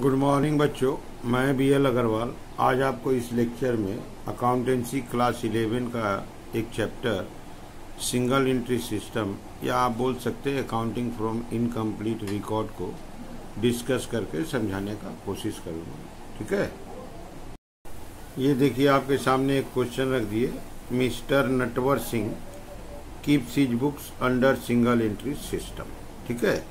Good morning बच्चों, मैं BL Agarwal आज आपको इस लेक्चर में अकाउंटेंसी क्लास 11 का एक चैप्टर सिंगल एंट्री सिस्टम या आप बोल सकते हैं अकाउंटिंग फ्रॉम इनकम्प्लीट रिकॉर्ड को डिस्कस करके समझाने का कोशिश करूँगा। ठीक है, ये देखिए आपके सामने एक क्वेश्चन रख दिए। Mister Natwar Singh keeps his books under single entry system. ठीक है,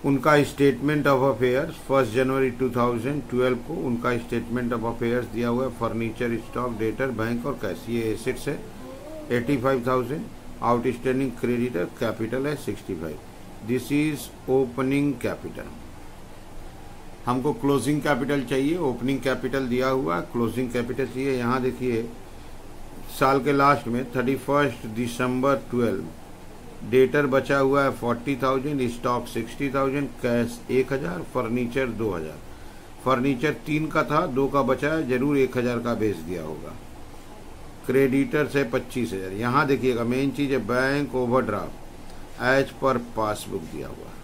उनका स्टेटमेंट ऑफ अफेयर्स 1 जनवरी 2012 को उनका स्टेटमेंट ऑफ अफेयर्स दिया हुआ है। फर्नीचर, स्टॉक, डेटर, बैंक और कैश, ये एसेट्स है 85,000। आउटस्टैंडिंग क्रेडिटर कैपिटल है 65। This is opening capital. हमको क्लोजिंग कैपिटल चाहिए, ओपनिंग कैपिटल दिया हुआ है, क्लोजिंग कैपिटल चाहिए। यहाँ देखिए साल के लास्ट में 31 दिसंबर 12 डेटर बचा हुआ है 40,000, स्टॉक 60,000, कैश 1,000, फर्नीचर 2,000। फर्नीचर 3 का था, 2 का बचा है, जरूर 1,000 का बेच दिया होगा। क्रेडिटर्स है 25,000। यहाँ देखिएगा मेन चीज है bank overdraft as per passbook दिया हुआ है।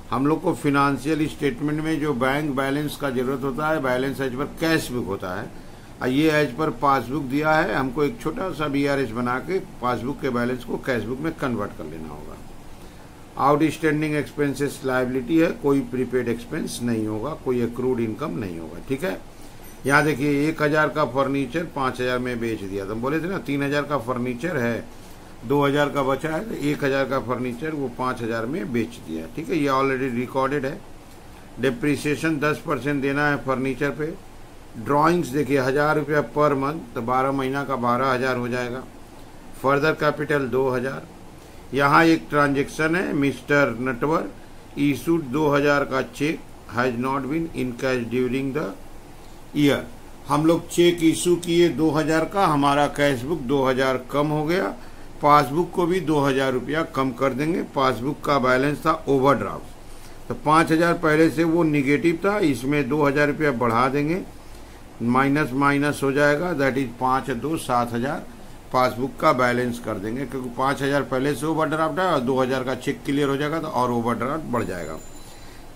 हम लोग को फिनेंशियल स्टेटमेंट में जो बैंक बैलेंस का जरूरत होता है, balance as per cash book होता है, ये एज पर पासबुक दिया है। हमको एक छोटा सा BRS बना के पासबुक के बैलेंस को कैश बुक में कन्वर्ट कर लेना होगा। आउटस्टैंडिंग एक्सपेंसेस लायबिलिटी है, कोई प्रीपेड एक्सपेंस नहीं होगा, कोई एक्रूड इनकम नहीं होगा। ठीक है, यहाँ देखिए 1,000 का फर्नीचर 5,000 में बेच दिया। तो हम बोले थे ना 3,000 का फर्नीचर है, 2,000 का बचा है, तो 1,000 का फर्नीचर वो 5,000 में बेच दिया। ठीक है, ये ऑलरेडी रिकॉर्डेड है। डिप्रिसिएशन 10% देना है फर्नीचर पे। ड्राइंग्स देखिए 1,000 रुपया पर मंथ, तो 12 महीना का 12,000 हो जाएगा। Further capital 2,000। यहाँ एक ट्रांजेक्शन है, मिस्टर नटवर इशूड 2,000 का cheque has not been in cash during the year. हम लोग चेक इशू किए 2,000 का, हमारा कैश बुक 2,000 कम हो गया। पासबुक को भी 2,000 रुपया कम कर देंगे। पासबुक का बैलेंस था ओवरड्राफ्ट, तो 5,000 पहले से वो निगेटिव था, इसमें 2,000 रुपया बढ़ा देंगे, माइनस माइनस हो जाएगा, दैट इज 5 2 7,000 पासबुक का बैलेंस कर देंगे, क्योंकि 5,000 पहले से ओवरड्राफ्ट है और 2,000 का चेक क्लियर हो जाएगा तो और ओवरड्राफ्ट बढ़ जाएगा।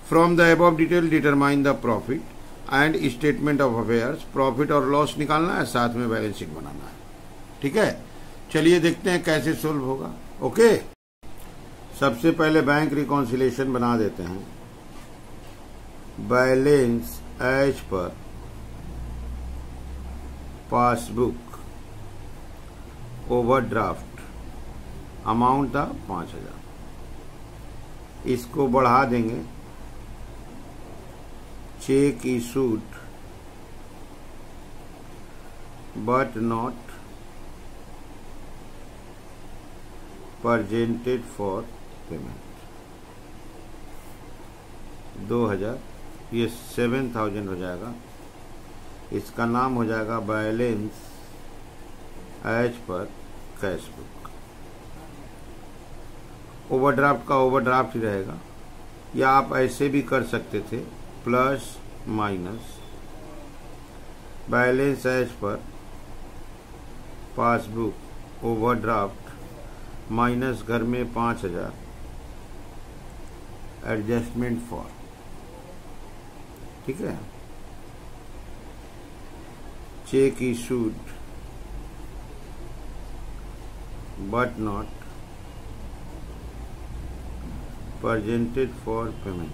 From the above detail determine the profit and statement of affairs. Profit और लॉस निकालना है, साथ में बैलेंस शीट बनाना है। ठीक है, चलिए देखते हैं कैसे सोल्व होगा। ओके, सबसे पहले बैंक रिकॉन्सिलेशन बना देते हैं। Balance as per passbook overdraft amount था 5,000, इसको बढ़ा देंगे। Cheque issued but not presented for payment 2,000, ये 7,000 हो जाएगा। इसका नाम हो जाएगा balance as per cash book. Overdraft का ओवरड्राफ्ट ही रहेगा, या आप ऐसे भी कर सकते थे plus minus balance as per passbook overdraft minus घर में 5,000 एडजस्टमेंट फॉर। ठीक है, cheque issued but not presented for payment,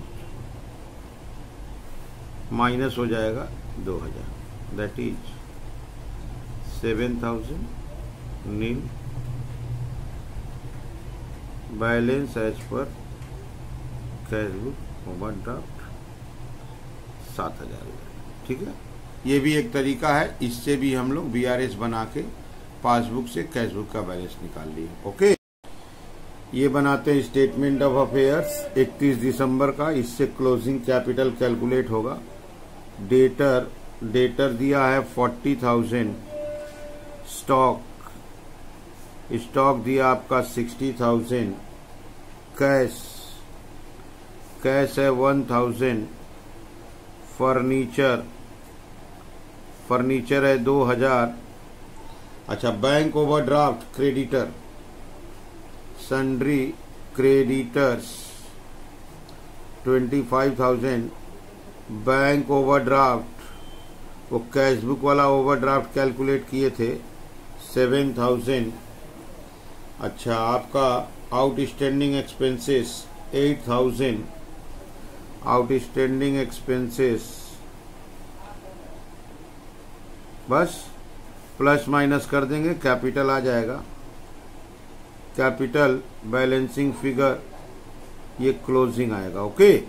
minus हो जाएगा 2,000, that is 7,000 nil balance as per cash book overdraft 7,000। ठीक है, ये भी एक तरीका है, इससे भी हम लोग BRS बना के पासबुक से कैश बुक का बैलेंस निकाल लिए। ओके, ये बनाते हैं स्टेटमेंट ऑफ अफेयर्स 31 दिसंबर का। इससे क्लोजिंग कैपिटल कैलकुलेट होगा। डेटर दिया है 40,000। स्टॉक दिया आपका 60,000। कैश है 1,000। फर्नीचर है 2,000। अच्छा, bank overdraft creditor, sundry creditors 25,000, bank overdraft, वो कैश बुक वाला ओवरड्राफ्ट कैलकुलेट किए थे 7,000। अच्छा, आपका आउटस्टैंडिंग एक्सपेंसेस 8,000, आउटस्टैंडिंग एक्सपेंसेस बस प्लस माइनस कर देंगे, कैपिटल आ जाएगा। कैपिटल बैलेंसिंग फिगर ये क्लोजिंग आएगा। ओके,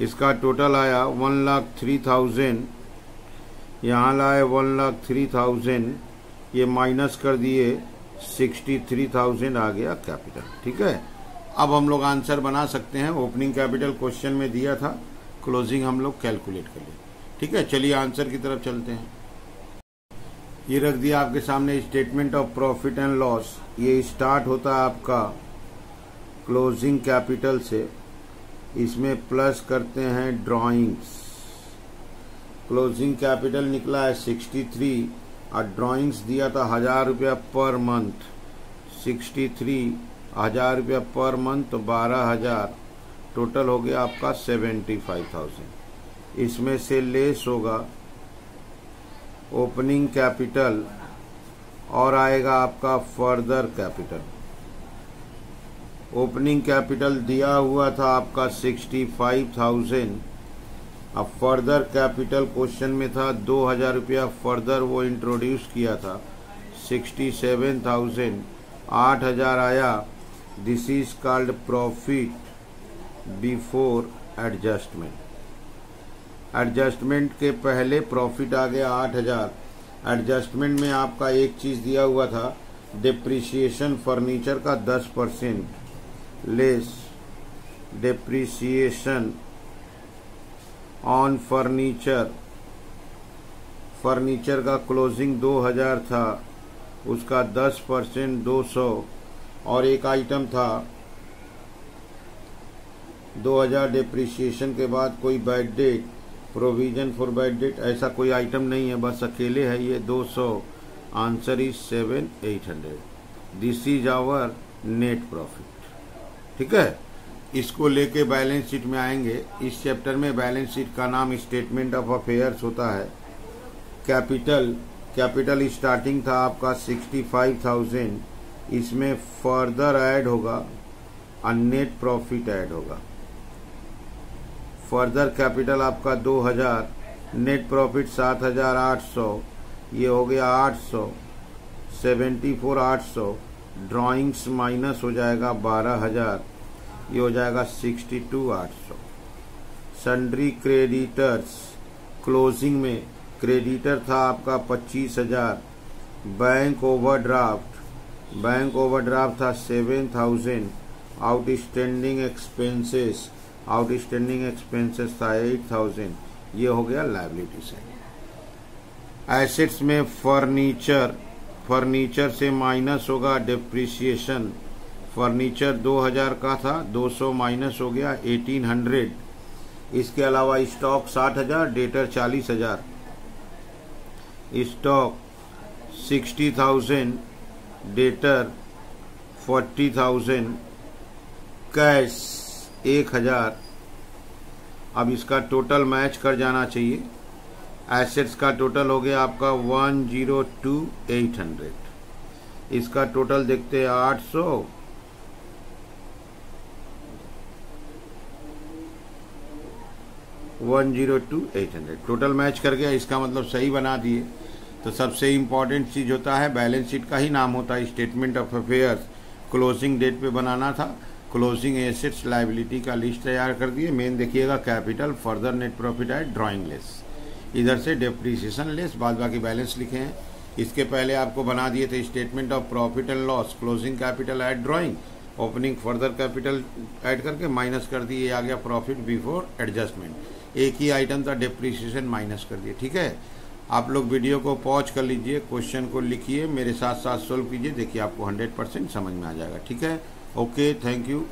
इसका टोटल आया 1,03,000, यहाँ लाए 1,03,000, ये माइनस कर दिए 63,000 आ गया कैपिटल। ठीक है, अब हम लोग आंसर बना सकते हैं। ओपनिंग कैपिटल क्वेश्चन में दिया था, क्लोजिंग हम लोग कैलकुलेट कर लें। ठीक है, चलिए आंसर की तरफ चलते हैं। ये रख दिया आपके सामने statement of profit and loss. ये स्टार्ट होता है आपका क्लोजिंग कैपिटल से, इसमें प्लस करते हैं ड्राइंग्स। क्लोजिंग कैपिटल निकला है 63 और ड्राइंग्स दिया था 1,000 रुपया पर मंथ। 63 1,000 रुपया पर मंथ तो 12,000, टोटल हो गया आपका 75,000। इसमें से लेस होगा ओपनिंग कैपिटल और आएगा आपका फर्दर कैपिटल। ओपनिंग कैपिटल दिया हुआ था आपका 65,000, अब फर्दर कैपिटल क्वेश्चन में था 2,000 रुपया फर्दर वो इंट्रोड्यूस किया था 67,000, 8,000 आया। This is called profit before adjustment. Adjustment के पहले प्रॉफिट आ गया 8,000। एडजस्टमेंट में आपका एक चीज दिया हुआ था, डिप्रिसिएशन फर्नीचर का 10% less depreciation on furniture. Furniture का क्लोजिंग 2,000 था, उसका 10% 200। और एक आइटम था 2,000 डिप्रिसिएशन के बाद कोई bad debt, provision for bad debt, ऐसा कोई आइटम नहीं है, बस अकेले है ये 200। Answer is 7,800। This is our net profit. ठीक है, इसको लेके बैलेंस शीट में आएंगे। इस चैप्टर में बैलेंस शीट का नाम स्टेटमेंट ऑफ अफेयर्स होता है। कैपिटल स्टार्टिंग था आपका 65,000, इसमें फर्दर ऐड होगा और नेट प्रॉफिट ऐड होगा। फर्दर कैपिटल आपका 2,000, नेट प्रॉफिट 7,800, ये हो गया 800, 74,800। ड्राइंग्स माइनस हो जाएगा 12,000, ये हो जाएगा 62,800। सन्ड्री क्रेडिटर्स, क्लोजिंग में क्रेडिटर था आपका 25,000। बैंक ओवरड्राफ्ट था 7,000। आउटस्टैंडिंग एक्सपेंसेस था 8,000, ये हो गया लायबिलिटी साइड। एसेट्स में फर्नीचर से माइनस होगा डिप्रिसिएशन। फर्नीचर 2,000 का था, 200 माइनस हो गया 1,800। इसके अलावा stock 60,000, debtor 40,000। Stock 60,000, debtor 40,000, cash 1,000। अब इसका टोटल मैच कर जाना चाहिए। एसेट्स का टोटल हो गया आपका 102,800। इसका टोटल देखते हैं 800, 102,800 टोटल मैच कर गया। इसका मतलब सही बना दिए। तो सबसे इम्पोर्टेंट चीज होता है, बैलेंस शीट का ही नाम होता है statement of affairs. Closing date पे बनाना था। क्लोजिंग एसेट्स लायबिलिटी का लिस्ट तैयार कर दिए। मेन देखिएगा कैपिटल, फर्दर नेट प्रॉफिट है, ड्राइंग लेस, इधर से डिप्रिसिएशन लेस, बाद बाकी बैलेंस लिखे हैं। इसके पहले आपको बना दिए थे statement of profit and loss. Closing capital add drawing, opening further capital add करके माइनस कर दिए, आ गया प्रॉफिट बिफोर एडजस्टमेंट। एक ही आइटम था, डिप्रिसिएशन माइनस कर दिए। ठीक है, आप लोग वीडियो को पॉज कर लीजिए, क्वेश्चन को लिखिए, मेरे साथ साथ सोल्व कीजिए, देखिए आपको 100% समझ में आ जाएगा। ठीक है, ओके, थैंक यू।